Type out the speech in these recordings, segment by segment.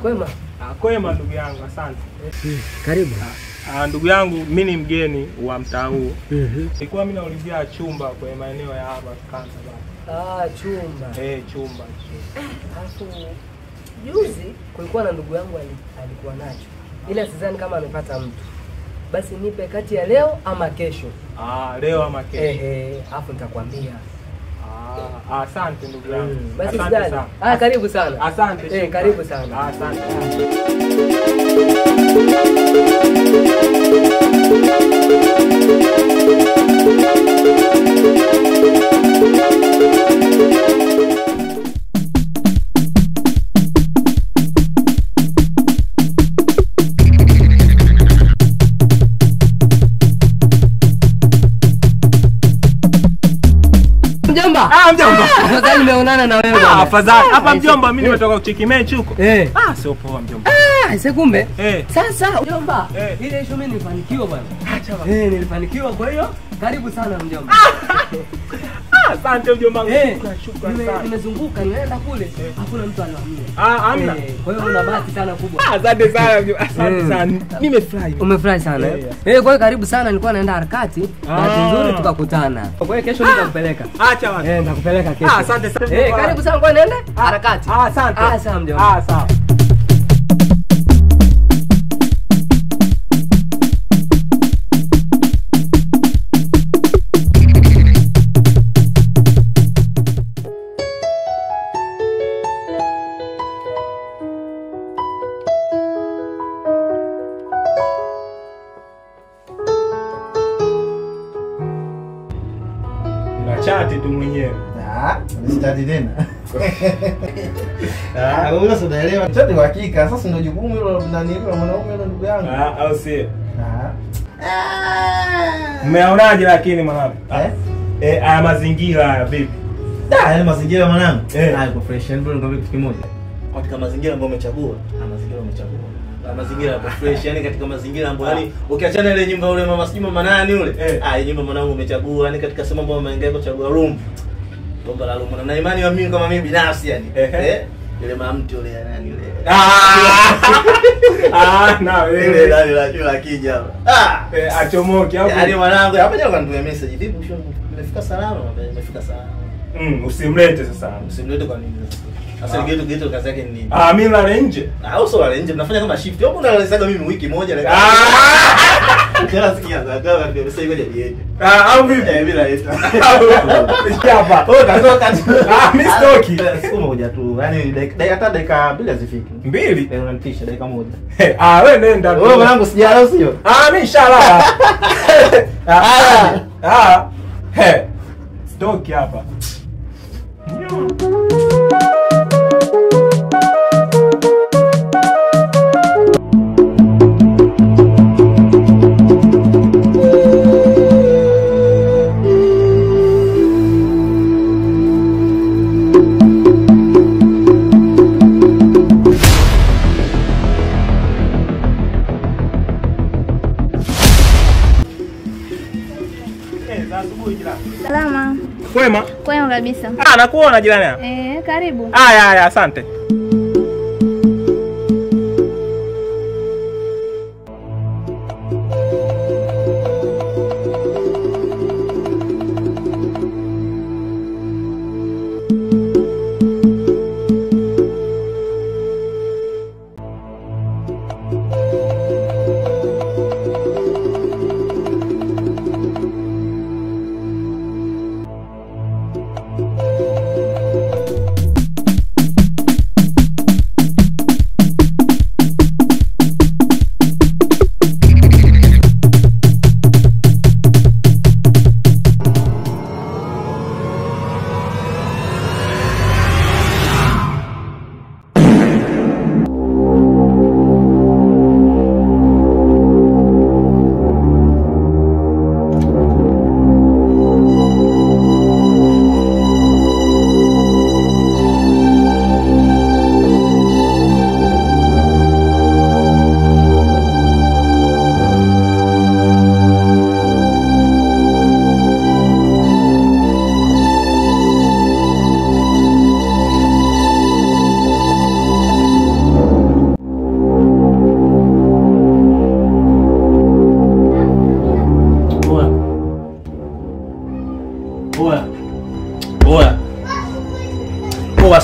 kwema? Kwema ndugu yangu, asante. Karibu. Ndugu yangu, mimi ni mgeni wa mtaa huu. Nilikuwa mimi naulizia chumba kwa maeneo ya hapa Kanta baba. Chumba. Chumba. Alafu juzi kulikuwa na ndugu yangu alikuwa nacho. Ila sidhani kama amepata mtu. Basi nipe kati ya leo ama kesho. Leo ama kesho. Alafu nitakwambia. Asante ndugu yangu. Basi sidhani. Karibu sana. Asante. Karibu sana. Asante. Mjomba. Mjomba. Afadhali nimeonana na wewe bwana. Afadhali. Hapa mjomba, mimi nimetoka kucheki mechi huko. Sio poa mjomba. Kumbe. Sasa mjomba, ile issue mimi nilifanikiwa bwana. Acha bwana. Nilifanikiwa, kwa hiyo karibu sana mjomba. Asante mjomba. Shukrani sana. Nimezunguka nimeenda kule. Hakuna mtu anaamini. Hamna. Kwa hiyo una bahati sana kubwa. Asante sana mjomba. Asante sana. Mimi nimefurahi. Umefurahi sana. Kwa hiyo karibu sana, nilikuwa naenda harakati. Bahati nzuri tukakutana. Kwa hiyo kesho nitakupeleka. Acha bwana. Nitakupeleka kesho. Asante sana. Karibu sana, kwa nenda harakati. Asante. Sawa mjomba. Sawa. Chati tu mwenyewe. Chati tena. Wewe unaelewa chati kwa hakika, sasa ndio jukumu hilo mnanielewa mwanaume na ndugu yangu. Au sio? Umeonaje lakini mwanangu? Haya mazingira haya vipi? Haya mazingira mwanangu. Hapo fresh and bro, ngombe kitu kimoja. Katika mazingira ambayo umechagua, mazingira umechagua. Mazingira hapo fresh, yani katika mazingira ambayo yani ukiachana ile nyumba ule mama sijui mama nani ule. Nyumba mwanangu umechagua, yani katika sema ambayo umeangalia kuchagua room. Bomba la room na imani ya mimi kama mimi binafsi yani. Ile mamti ule nani ule. Na wewe ile ndani la jua kija hapa. Achomoke hapo. Yani mwanangu hapa jana kanitumia message vipi usho nimefika salama, nimefika salama. Usimlete sasa. Usimlete kwa nini sasa? Sasa geto kazi yake ni nini? Mimi nalala nje. Au sio nalala nje, mnafanya kama shift. Hapo nalala mimi wiki moja na kila sikia sasa ndio sasa hivi niende. Au vipi? Bila hiyo. Hapa. Katoka. Mimi stoki. Siku moja tu. Yaani hata dakika bila zifiki. 2? Unanitisha dakika moja. Wewe nenda. Wewe mwanangu sijala sio? Mimi inshallah. Stoki hapa. Salama. Kwema? Kwema kabisa. Nakuona jirani. Karibu. Haya, asante.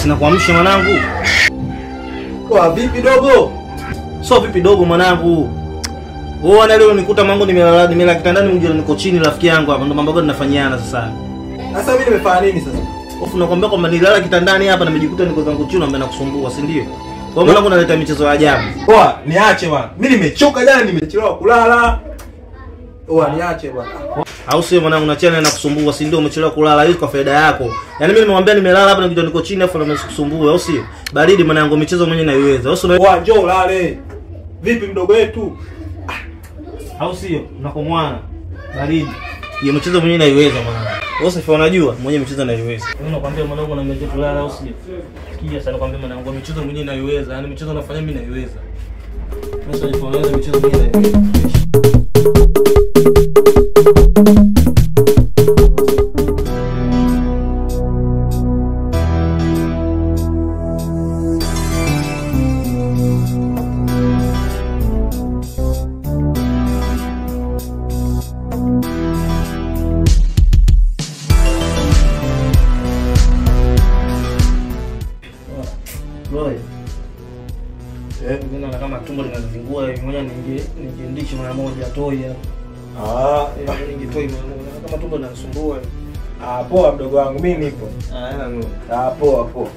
sina kuamsha mwanangu. Kwa vipi dogo? So vipi dogo mwanangu? Wewe leo nikuta mangu nimelala kitandani mjua niko chini rafiki yangu hapa ndo mambo gani tunafanyiana sasa. Sasa mimi nimefanya nini sasa? Hofu nakwambia kwamba nilala kitandani hapa na nimejikuta niko zangu chini na nakusumbua, si ndio? Kwa maana unaleta michezo ya ajabu. Poa, niache bwana. Mimi nimechoka jana, nimechelewa kulala. Poa, niache bwana. Au sio mwanangu, unachana na kusumbua, si ndio? Umechelewa kulala hizo kwa faida yako. Yaani mimi nimemwambia nimelala hapa na kitu niko chini afu namekusumbua, au sio? Baridi mwanangu, michezo mwenyewe naiweza. Au sio? Poa, njoo ulale. Vipi mdogo wetu? Au sio? Unakomwana. Baridi. Hiyo michezo mwenyewe naiweza mwanangu. Wewe sasa unajua mwenyewe michezo naiweza. Mimi nakwambia mwanangu na mmeje kulala, au sio? Sikia sana nakwambia mwanangu michezo mwenyewe naiweza. Yaani michezo nafanya mimi naiweza. Sasa nifuanaweza michezo mwenyewe naiweza. Nina kama tumbo linazingua hivi, ngoja ninge mara moja toi hapa. Ningetoi kama tumbo linasumbua. Poa mdogo wangu, mimi nipo. Poa poa.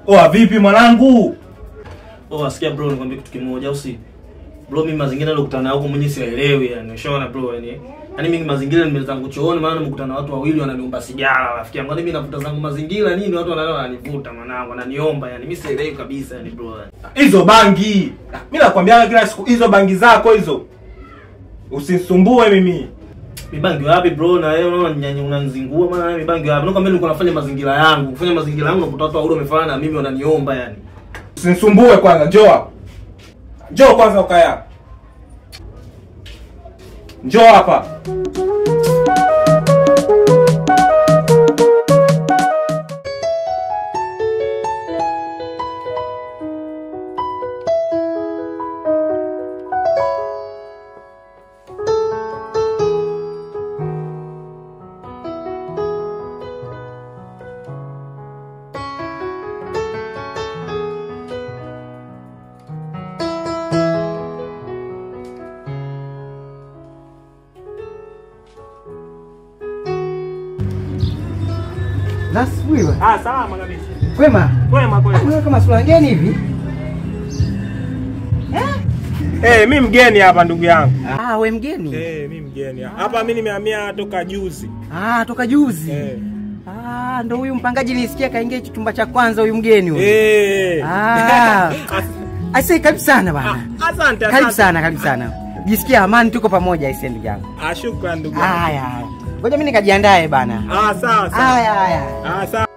Oa vipi mwanangu? Asikia bro, nikwambia kitu kimoja au si? Bro mimi mazingira nilokutana huko mwenyewe sielewi yani. Ushaona bro yani. Yaani mimi mazingira nimezangu chooni maana nimekutana watu wawili wananiomba sigara rafiki yangu. Mimi navuta zangu mazingira nini watu wananivuta mwanangu wananiomba yani. Mimi sielewi kabisa yani bro. Hizo bangi. Mimi nakwambia kila siku hizo bangi zako hizo. Usisumbue mimi. Mibangi wapi bro, na wewe unaona unanizingua maana mibangi wapi? Nakwambia nilikuwa nafanya mazingira yangu. Kufanya mazingira yangu nakuta watu wawili wamefanya na mimi wananiomba yani. Usinisumbue kwanza, njoo. Njoo kwanza ukaya. Njoo hapa. Nasibuiwa. Salama kabisa. Kwema? Kwema. Wewe kama sura ngeni hivi? Mimi mgeni hapa ndugu yangu. Wewe mgeni? Mimi mgeni. Hapa mimi nimehamia toka juzi. Toka juzi. Ndo huyu mpangaji nilisikia kaingia chumba cha kwanza huyu mgeni huyu. Aisee karibu sana bana. Asante. Karibu sana. Jisikia amani, tuko pamoja aisee ndugu yangu. Shukrani ndugu yangu. Haya. Ngoja mimi nikajiandae bana. Sawa. Haya. Sawa.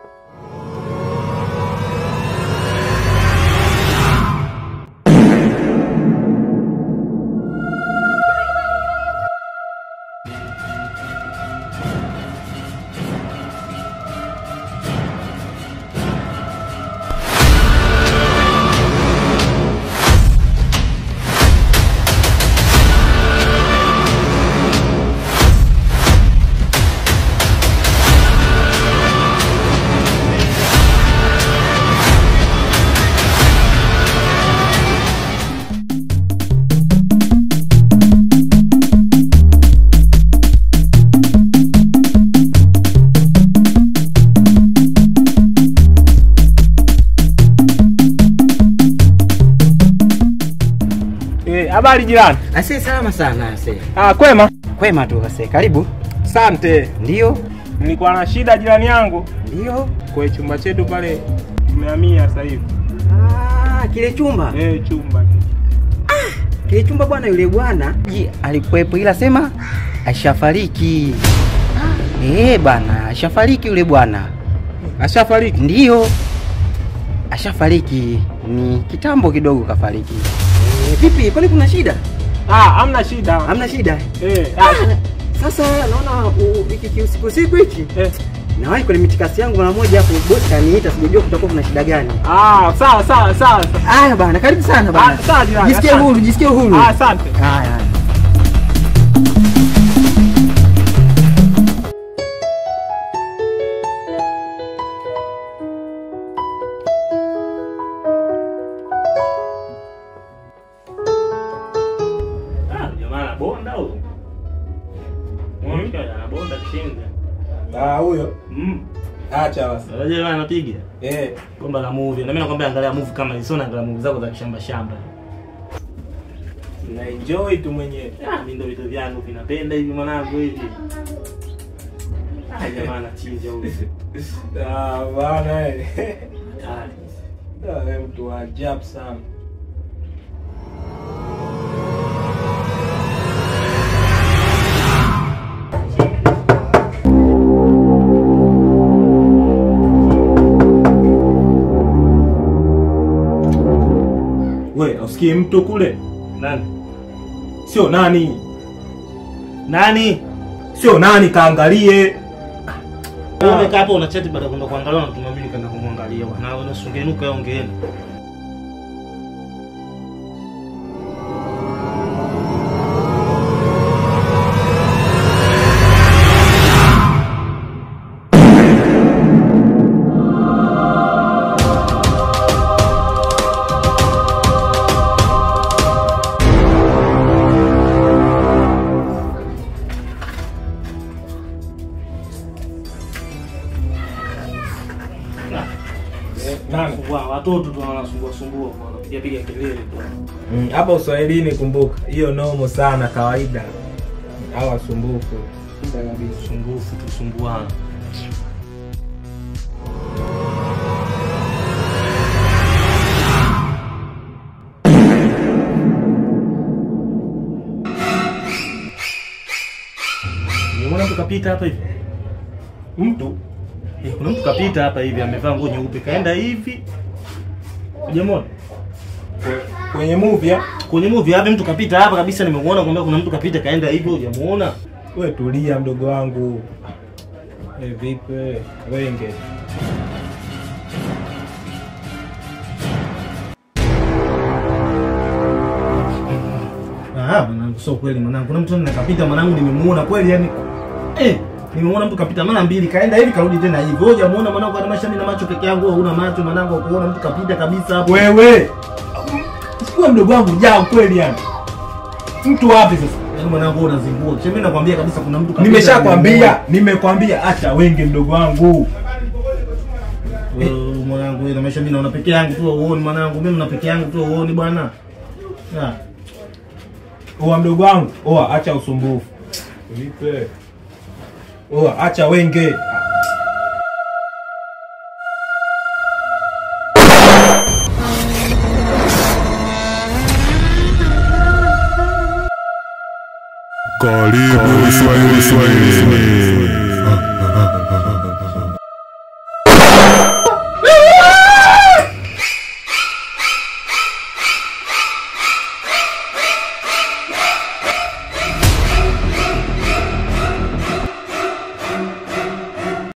Habari jirani? Ase salama sana ase. Kwema? Kwema tu ase. Karibu. Asante. Ndio. Nilikuwa na shida jirani yangu. Ndio. Kwa chumba chetu pale tumehamia sasa hivi. Kile chumba? Chumba. Kile chumba bwana, yule bwana alikuwepo ila sema ashafariki. Bwana, ashafariki yule bwana. Ashafariki? Ndio. Ashafariki. Ni kitambo kidogo kafariki. Vipi? Kwani kuna shida? Hamna shida. Hamna shida? Sasa naona hiki usiku hichi. Nawahi kwenye mitikasi yangu mara moja hapo, bosi kaniita, sijajua kutakuwa kuna shida gani. Sawa. Bana, karibu sana bana. Sawa jirani. Jisikie huru. Asante. Haya. Jamaa bonda huyo. Bonda kishinda. Huyo. Acha basi. Unajua yeye anapiga? Komba la movie. Na mimi nakwambia angalia movie kama hizo, na angalia movie zako za shamba. Na enjoy tu mwenyewe. Mimi ndio vitu vyangu vinapenda hivi mwanangu hivi. Jamaa anachinja huyo. Bwana wewe mtu wa ajabu sana. Wewe usikie mtu kule? Nani? Sio nani? Nani? Sio nani, kaangalie. Wewe kaa hapo unachati baada kwenda kuangalia na tumamini kana kumwangalia. Na wewe usungenuka ongeeni. Watoto tu wanasumbua wanapiga kelele tu. Hapa Uswahilini kumbuka, hiyo nomo sana kawaida. Hawa sumbufu. Sumbufu tusumbuana. Nimeona tukapita hapa hivi. Mtu kuna mtu kapita hapa hivi amevaa nguo nyeupe kaenda hivi. Hujamwona? Kwenye movie? Kwenye movie hapa mtu kapita hapa kabisa, nimemuona kwamba kuna mtu kapita kaenda hivi, hujamuona? Wewe tulia mdogo wangu. Vipi wenge? Mwanangu sio kweli mwanangu. Kuna mtu anakapita mwanangu, nimemuona kweli yani. Nimemuona mtu kapita mara mbili kaenda hivi karudi tena hivi. Wewe hujamuona mwanangu? Ana macho, mimi na macho peke yangu, huna macho mwanangu, kuona mtu kapita kabisa hapo. Wewe sikuwa mdogo wangu jao kweli yani. Mtu wapi sasa? Yaani mwanangu unazingua. Mimi nakwambia kabisa kuna mtu kapita. Nimekwambia acha wenge mdogo wangu. Wewe mwanangu, wewe na maisha mimi naona peke yangu tu uone mwanangu, mimi na peke yangu tu uone bwana. Mdogo wangu, acha usumbufu. Vipi? Acha wenge. Karibu Swahili.